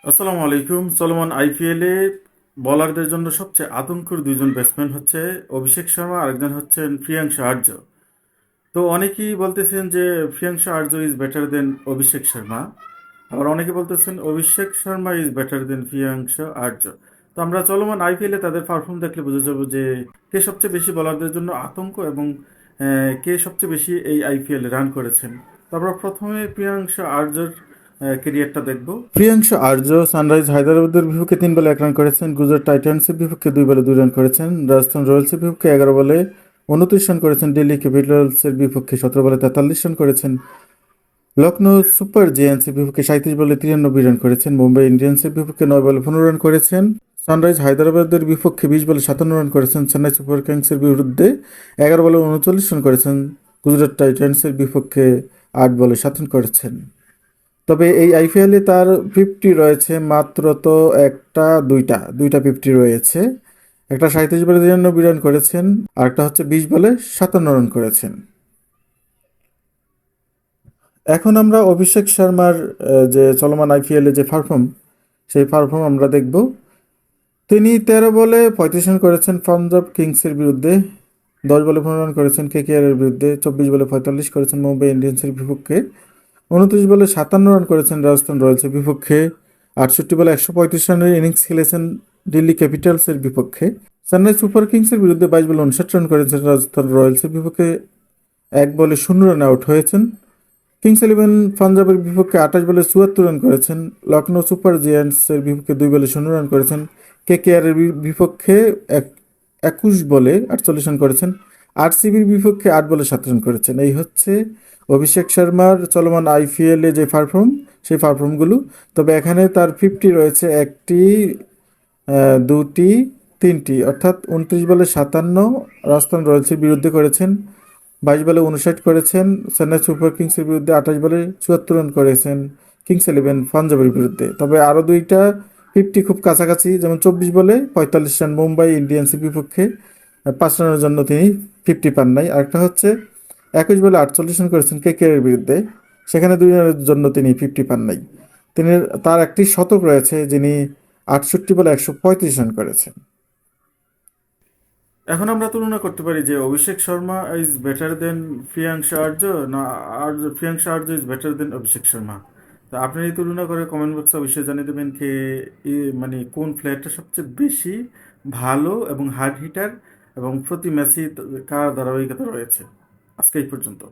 আসসালামু আলাইকুম। চলমান আইপিএলে বলারদের জন্য সবচেয়ে আতঙ্কের দুইজন ব্যাটসম্যান হচ্ছে অভিষেক শর্মা, আরেকজন হচ্ছেন প্রিয়াংশু আর্য। তো অনেকেই বলতেছেন যে Priyanshu Arya is better than Abhishek Sharma, আবার অনেকে বলতেছেন Abhishek Sharma is better than Priyanshu Arya. তো আমরা চলমান আইপিএলে তাদের পারফর্ম দেখলে বুঝে যাবো যে কে সবচেয়ে বেশি বলারদের জন্য আতঙ্ক এবং কে সবচেয়ে বেশি এই আইপিএলে রান করেছেন। তো আমরা প্রথমে প্রিয়াংশু আর্যর কেরিয়ারটা দেখব। প্রিয়াংশু আর্য সানরাইজ হায়দ্রাবাদের বিপক্ষে 3 বলে 1 রান করেছেন, গুজরাট টাইটান্সের বিপক্ষে 2 বলে 2 রান করেছেন, রাজস্থান রয়্যালসের বিপক্ষে 11 বলে 29 রান করেছেন, দিল্লি ক্যাপিটালসের বিপক্ষে 17 বলে 43 রান করেছেন, লখনৌ সুপার জায়ান্টসের বিপক্ষে 37 বলে 93 রান করেছেন, মুম্বাই ইন্ডিয়ান্সের বিপক্ষে 9 বলে 15 রান করেছেন, সানরাইজ হায়দ্রাবাদের বিপক্ষে 20 বলে 57 রান করেছেন, চেন্নাই সুপার কিংসের বিরুদ্ধে 11 বলে 39 রান করেছেন, গুজরাট টাইটান্সের বিপক্ষে 8 বলে 7 রান করেছেন। তবে এই আইপিএলে তার ফিফটি রয়েছে মাত্র তো একটা দুইটা দুইটা ফিফটি রয়েছে। একটা 37 বলে 93 রান করেছেন, আর একটা হচ্ছে 20 বলে 57 রান করেছেন। এখন আমরা অভিষেক শর্মার যে চলমান আইপিএলে যে পারফর্ম, সেই পারফর্ম আমরা দেখব। তিনি 13 বলে 35 রান করেছেন পাঞ্জাব কিংসের বিরুদ্ধে, 10 বলে 15 রান করেছেন কেকেআর এর বিরুদ্ধে, 24 বলে 45 করেছেন মুম্বাই ইন্ডিয়ান্সের বিপক্ষে, 29 বলে 57 রান করেছেন রাজস্থান রয়্যালসের বিপক্ষে, 68 বলে 135 রানের ইনিংস খেলেছেন দিল্লি ক্যাপিটালসের বিপক্ষে, চেন্নাই সুপার কিংসের বিরুদ্ধে 22 বলে 59 রান করেছেন রাজস্থান রয়্যালসের বিপক্ষে, 1 বলে 0 রানে আউট হয়েছেন, কিংস ইলেভেন পাঞ্জাবের বিপক্ষে 28 বলে 74 রান করেছেন, লখনৌ সুপার জায়ান্টসের বিপক্ষে 2 বলে 0 রান করেছেন, কেকেআর এর বিপক্ষে 21 বলে 48 রান করেছেন, আরসিবির বিপক্ষে 8 বলে 7 রান করেছেন। এই হচ্ছে অভিষেক শর্মার চলমান আইপিএলে যে পারফর্ম, সেই পারফর্মগুলো। তবে এখানে তার ফিফটি রয়েছে একটি, দুটি, তিনটি, অর্থাৎ 29 বলে 57 রাজস্থান রয়্যালসের বিরুদ্ধে করেছেন, 22 বলে 59 করেছেন চেন্নাই সুপার কিংসের বিরুদ্ধে, 28 বলে 74 রান করেছেন কিংস ইলেভেন পাঞ্জাবের বিরুদ্ধে। তবে আরও দুইটা ফিফটি খুব কাছাকাছি, যেমন 24 বলে 45 রান মুম্বাই ইন্ডিয়ান্সের বিপক্ষে, 5 রানের জন্য তিনি ফিফটি পান নাই। আরেকটা হচ্ছে 21 বলে 48 রান করেছেন কেকেআর বিরুদ্ধে, সেখানে 2 রানের জন্য তিনি ফিফটি পান নাই। তিনি, তার একটি শতক রয়েছে, যিনি 68 বলে 135 রান করেছেন। এখন আমরা তুলনা করতে পারি যে Abhishek Sharma is better than Priyanshu Arya, না আর Priyanshu Arya is better than Abhishek Sharma. তা আপনি এই তুলনা করে কমেন্ট বক্সে অবশ্যই জানিয়ে দেবেন কে মানে কোন প্লেয়ারটা সবচেয়ে বেশি ভালো এবং হার্ড হিটার এবং প্রতি ম্যাচে কার ধারাবাহিকতা রয়েছে। আজকে এই পর্যন্ত।